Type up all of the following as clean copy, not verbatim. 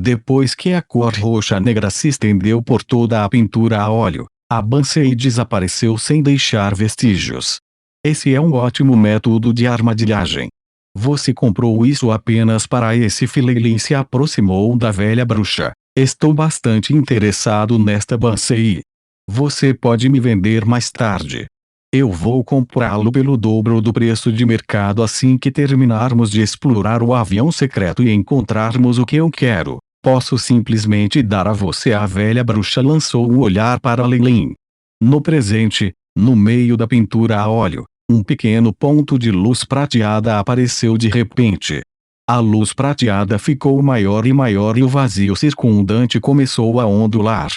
Depois que a cor roxa negra se estendeu por toda a pintura a óleo, a Bansei desapareceu sem deixar vestígios. Esse é um ótimo método de armadilhagem. Você comprou isso apenas para esse fim? Leilin se aproximou da velha bruxa. Estou bastante interessado nesta Bansei. Você pode me vender mais tarde. Eu vou comprá-lo pelo dobro do preço de mercado assim que terminarmos de explorar o avião secreto e encontrarmos o que eu quero. Posso simplesmente dar a você. A velha bruxa lançou um olhar para Leilin. No presente, no meio da pintura a óleo, um pequeno ponto de luz prateada apareceu de repente. A luz prateada ficou maior e o vazio circundante começou a ondular.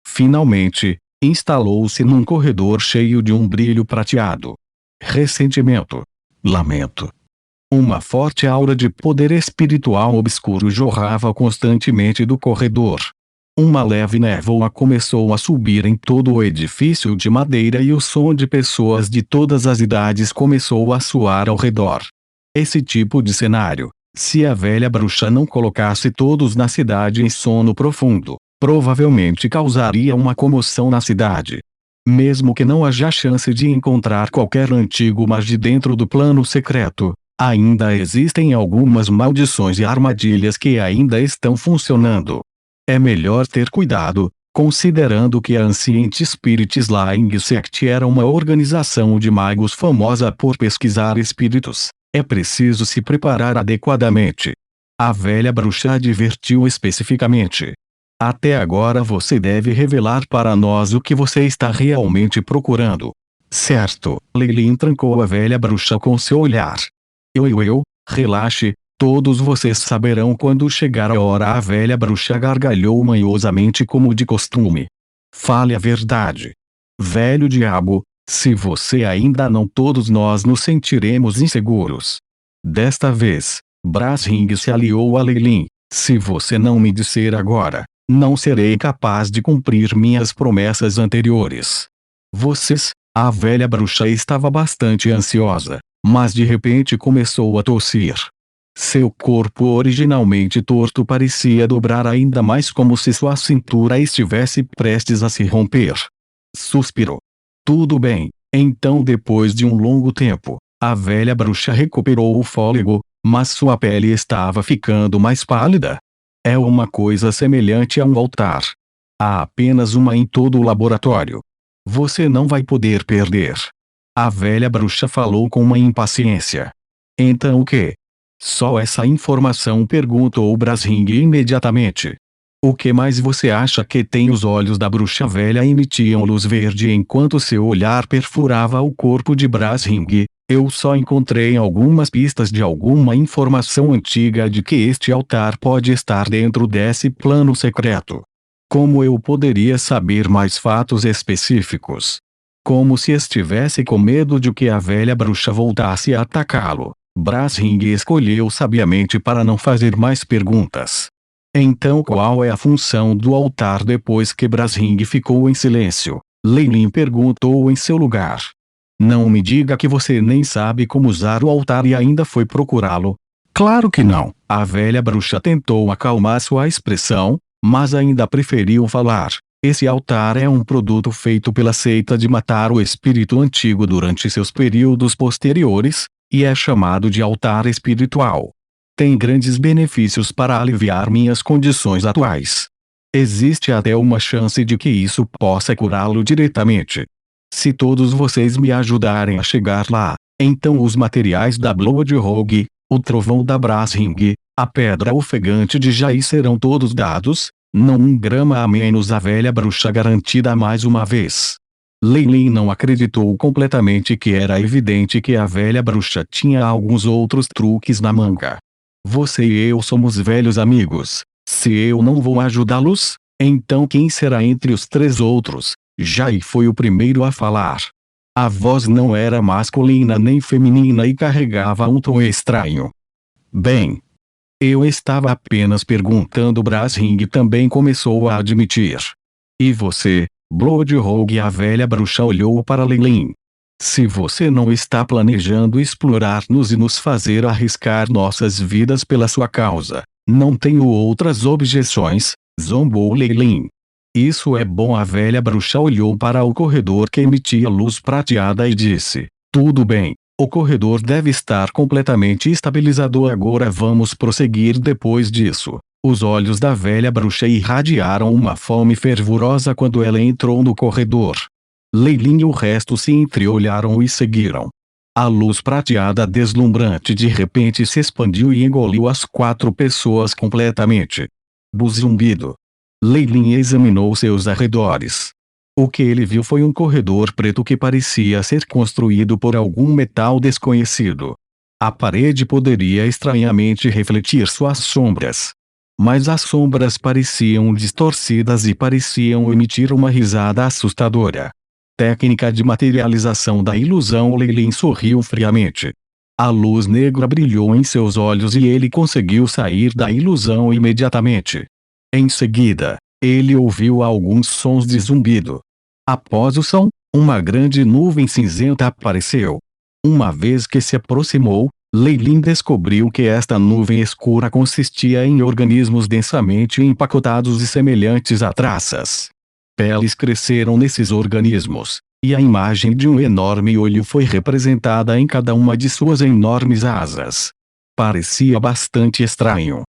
Finalmente, instalou-se num corredor cheio de um brilho prateado. Ressentimento. Lamento. Uma forte aura de poder espiritual obscuro jorrava constantemente do corredor. Uma leve névoa começou a subir em todo o edifício de madeira e o som de pessoas de todas as idades começou a soar ao redor. Esse tipo de cenário, se a velha bruxa não colocasse todos na cidade em sono profundo, provavelmente causaria uma comoção na cidade. Mesmo que não haja chance de encontrar qualquer antigo mage dentro do plano secreto, ainda existem algumas maldições e armadilhas que ainda estão funcionando. É melhor ter cuidado, considerando que a Ancient Spirits Lying Sect era uma organização de magos famosa por pesquisar espíritos. É preciso se preparar adequadamente. A velha bruxa advertiu especificamente. Até agora você deve revelar para nós o que você está realmente procurando. Certo. Leilin trancou a velha bruxa com seu olhar. Relaxe, todos vocês saberão quando chegar a hora. A velha bruxa gargalhou manhosamente como de costume. Fale a verdade. Velho diabo, se você ainda não, todos nós nos sentiremos inseguros. Desta vez, Brasring se aliou a Leilin. Se você não me disser agora, não serei capaz de cumprir minhas promessas anteriores. A velha bruxa estava bastante ansiosa, mas de repente começou a tossir. Seu corpo originalmente torto parecia dobrar ainda mais como se sua cintura estivesse prestes a se romper. Suspirou. Tudo bem, então depois de um longo tempo, a velha bruxa recuperou o fôlego, mas sua pele estava ficando mais pálida. É uma coisa semelhante a um altar. Há apenas uma em todo o laboratório. Você não vai poder perder. A velha bruxa falou com uma impaciência. Então o quê? Só essa informação? Perguntou Brasring imediatamente. O que mais você acha que tem? Os olhos da bruxa velha emitiam luz verde enquanto seu olhar perfurava o corpo de Brasring. Eu só encontrei algumas pistas de alguma informação antiga de que este altar pode estar dentro desse plano secreto. Como eu poderia saber mais fatos específicos? Como se estivesse com medo de que a velha bruxa voltasse a atacá-lo, Brasring escolheu sabiamente para não fazer mais perguntas. Então qual é a função do altar? Depois que Brasring ficou em silêncio, Leilin perguntou em seu lugar. Não me diga que você nem sabe como usar o altar e ainda foi procurá-lo. Claro que não. A velha bruxa tentou acalmar sua expressão, mas ainda preferiu falar. Esse altar é um produto feito pela seita de matar o espírito antigo durante seus períodos posteriores, e é chamado de altar espiritual. Tem grandes benefícios para aliviar minhas condições atuais. Existe até uma chance de que isso possa curá-lo diretamente. Se todos vocês me ajudarem a chegar lá, então os materiais da Blood Rogue, o trovão da Brasring, a pedra ofegante de Jai serão todos dados, não um grama a menos. A velha bruxa garantida mais uma vez. Leilin não acreditou completamente que era evidente que a velha bruxa tinha alguns outros truques na manga. Você e eu somos velhos amigos. Se eu não vou ajudá-los, então quem será entre os três outros? Jai foi o primeiro a falar. A voz não era masculina nem feminina e carregava um tom estranho. Bem, eu estava apenas perguntando. Brasring também começou a admitir. E você, Blood Rogue? A velha bruxa olhou para Leilin. Se você não está planejando explorar-nos e nos fazer arriscar nossas vidas pela sua causa, Não tenho outras objeções, zombou Lei Lin. Isso é bom. A velha bruxa olhou para o corredor que emitia luz prateada e disse: tudo bem. O corredor deve estar completamente estabilizado agora. Vamos prosseguir. Depois disso, os olhos da velha bruxa irradiaram uma fome fervorosa quando ela entrou no corredor. Lei Lin e o resto se entreolharam e seguiram. A luz prateada deslumbrante de repente se expandiu e engoliu as 4 pessoas completamente. Zumbido. Lei Lin examinou seus arredores. O que ele viu foi um corredor preto que parecia ser construído por algum metal desconhecido. A parede poderia estranhamente refletir suas sombras. Mas as sombras pareciam distorcidas e pareciam emitir uma risada assustadora. Técnica de materialização da ilusão. Lei Lin sorriu friamente. A luz negra brilhou em seus olhos e ele conseguiu sair da ilusão imediatamente. Em seguida, ele ouviu alguns sons de zumbido. Após o som, uma grande nuvem cinzenta apareceu. Uma vez que se aproximou, Lei Lin descobriu que esta nuvem escura consistia em organismos densamente empacotados e semelhantes a traças. Peles cresceram nesses organismos, e a imagem de um enorme olho foi representada em cada uma de suas enormes asas. Parecia bastante estranho.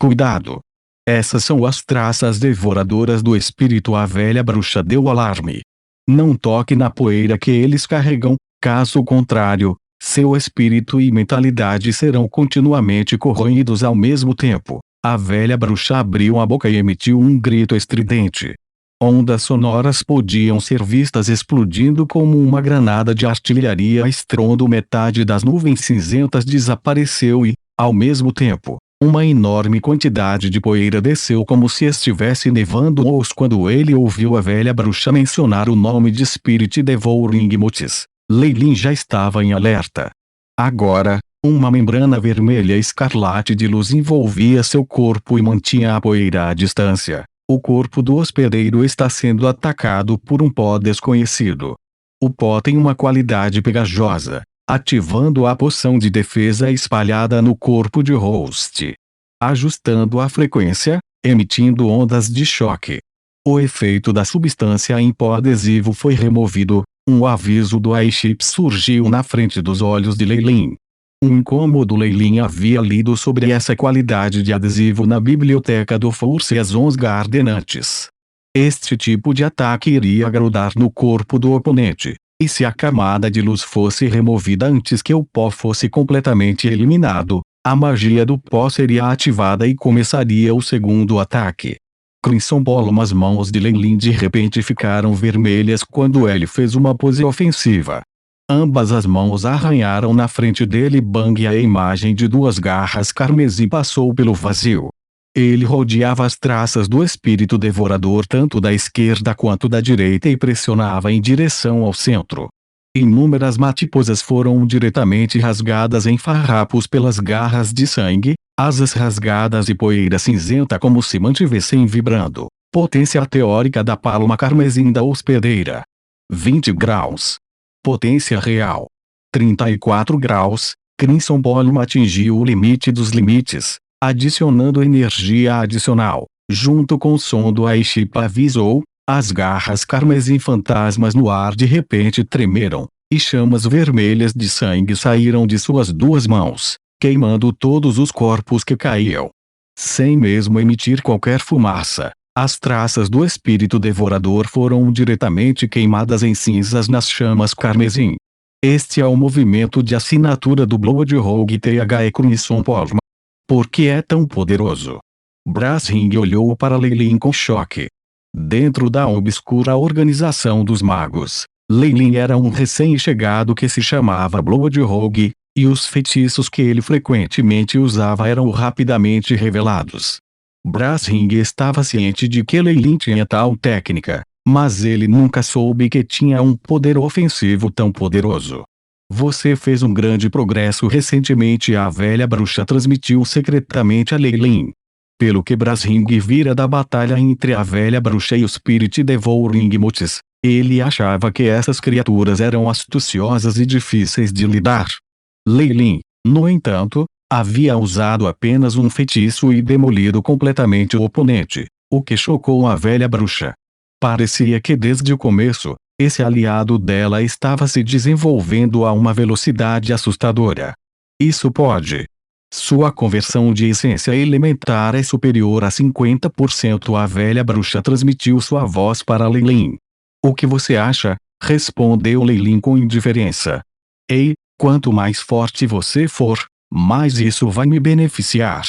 Cuidado! Essas são as traças devoradoras do espírito. A velha bruxa deu alarme. Não toque na poeira que eles carregam, caso contrário, seu espírito e mentalidade serão continuamente corroídos ao mesmo tempo. A velha bruxa abriu a boca e emitiu um grito estridente. Ondas sonoras podiam ser vistas explodindo como uma granada de artilharia a estrondo. Metade das nuvens cinzentas desapareceu e, ao mesmo tempo, uma enorme quantidade de poeira desceu como se estivesse nevando. Quando ele ouviu a velha bruxa mencionar o nome de Spirit Devouring Motes, Lei Lin já estava em alerta. Agora, uma membrana vermelha escarlate de luz envolvia seu corpo e mantinha a poeira à distância. O corpo do hospedeiro está sendo atacado por um pó desconhecido. O pó tem uma qualidade pegajosa, ativando a poção de defesa espalhada no corpo de Host. Ajustando a frequência, emitindo ondas de choque. O efeito da substância em pó adesivo foi removido. Um aviso do iShip surgiu na frente dos olhos de Lei Lin. Um incômodo. Lei Lin havia lido sobre essa qualidade de adesivo na biblioteca do Forces Gardenantes. Este tipo de ataque iria grudar no corpo do oponente, e se a camada de luz fosse removida antes que o pó fosse completamente eliminado, a magia do pó seria ativada e começaria o segundo ataque. Crimson Ballum. As mãos de Lei Lin de repente ficaram vermelhas quando ele fez uma pose ofensiva. Ambas as mãos arranharam na frente dele. Bang! A imagem de 2 garras carmesim passou pelo vazio. Ele rodeava as traças do espírito devorador tanto da esquerda quanto da direita e pressionava em direção ao centro. Inúmeras mariposas foram diretamente rasgadas em farrapos pelas garras de sangue, asas rasgadas e poeira cinzenta como se mantivessem vibrando. Potência teórica da palma carmesim da hospedeira: 20 graus. Potência real: 34 graus. Crimson Ballum atingiu o limite dos limites, adicionando energia adicional. Junto com o som do iShip avisou, as garras carmesim fantasmas no ar de repente tremeram, e chamas vermelhas de sangue saíram de suas 2 mãos, queimando todos os corpos que caíam. Sem mesmo emitir qualquer fumaça, as traças do espírito devorador foram diretamente queimadas em cinzas nas chamas carmesim. Este é o movimento de assinatura do Bloodrogue THE Crimson Ballum. Por que é tão poderoso? Brasring olhou para Lei Lin com choque. Dentro da obscura organização dos magos, Lei Lin era um recém-chegado que se chamava Bloodrogue, e os feitiços que ele frequentemente usava eram rapidamente revelados. Brasring estava ciente de que Lei Lin tinha tal técnica, mas ele nunca soube que tinha um poder ofensivo tão poderoso. Você fez um grande progresso recentemente. A velha bruxa transmitiu secretamente a Lei Lin. Pelo que Brasring vira da batalha entre a velha bruxa e o Spirit Devouring Motes, ele achava que essas criaturas eram astuciosas e difíceis de lidar. Lei Lin, no entanto, Havia usado apenas um feitiço e demolido completamente o oponente, o que chocou a velha bruxa. Parecia que desde o começo, esse aliado dela estava se desenvolvendo a uma velocidade assustadora. Isso pode. Sua conversão de essência elementar é superior a 50%. A velha bruxa transmitiu sua voz para Leilin. O que você acha? Respondeu Leilin com indiferença. Ei, quanto mais forte você for, mais isso vai me beneficiar.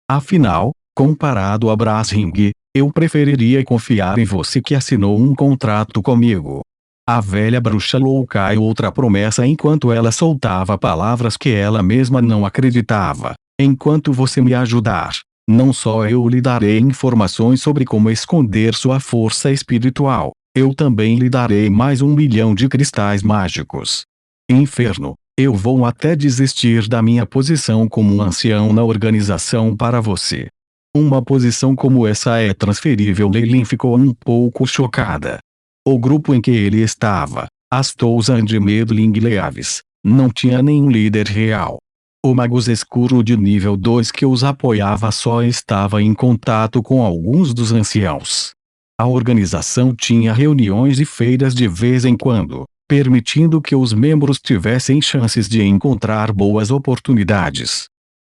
Afinal, comparado a Brasring, eu preferiria confiar em você que assinou um contrato comigo. A velha bruxa louca e outra promessa enquanto ela soltava palavras que ela mesma não acreditava. Enquanto você me ajudar, não só eu lhe darei informações sobre como esconder sua força espiritual, eu também lhe darei mais 1 milhão de cristais mágicos. Inferno, eu vou até desistir da minha posição como um ancião na organização para você. Uma posição como essa é transferível. Leilin ficou um pouco chocada. O grupo em que ele estava, as Touzan de Medling Leaves, não tinha nenhum líder real. O Magus Escuro de nível 2 que os apoiava só estava em contato com alguns dos anciãos. A organização tinha reuniões e feiras de vez em quando, permitindo que os membros tivessem chances de encontrar boas oportunidades.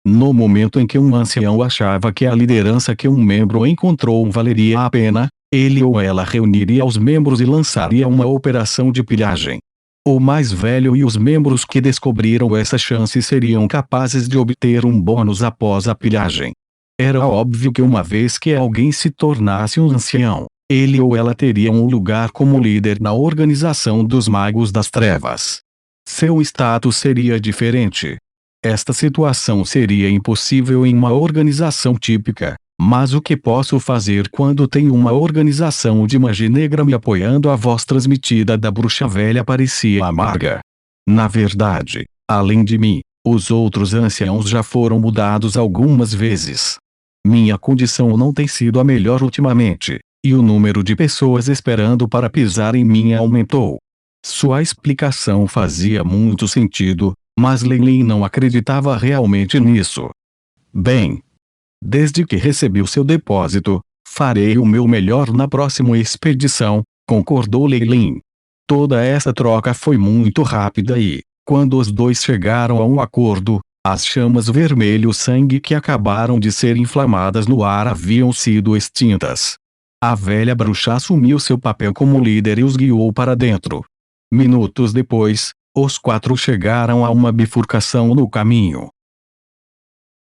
No momento em que um ancião achava que a liderança que um membro encontrou valeria a pena, ele ou ela reuniria os membros e lançaria uma operação de pilhagem. O mais velho e os membros que descobriram essa chance seriam capazes de obter um bônus após a pilhagem. Era óbvio que uma vez que alguém se tornasse um ancião, ele ou ela teria um lugar como líder na organização dos Magos das Trevas. Seu status seria diferente. Esta situação seria impossível em uma organização típica. Mas o que posso fazer quando tenho uma organização de magia negra me apoiando? A voz transmitida da bruxa velha parecia amarga. Na verdade, além de mim, os outros anciãos já foram mudados algumas vezes. Minha condição não tem sido a melhor ultimamente, e o número de pessoas esperando para pisar em mim aumentou. Sua explicação fazia muito sentido, mas Leilin não acreditava realmente nisso. Bem, desde que recebi o seu depósito, farei o meu melhor na próxima expedição, concordou Leilin. Toda essa troca foi muito rápida e, quando os dois chegaram a um acordo, as chamas vermelho-sangue que acabaram de ser inflamadas no ar haviam sido extintas. A velha bruxa assumiu seu papel como líder e os guiou para dentro. Minutos depois, os 4 chegaram a uma bifurcação no caminho.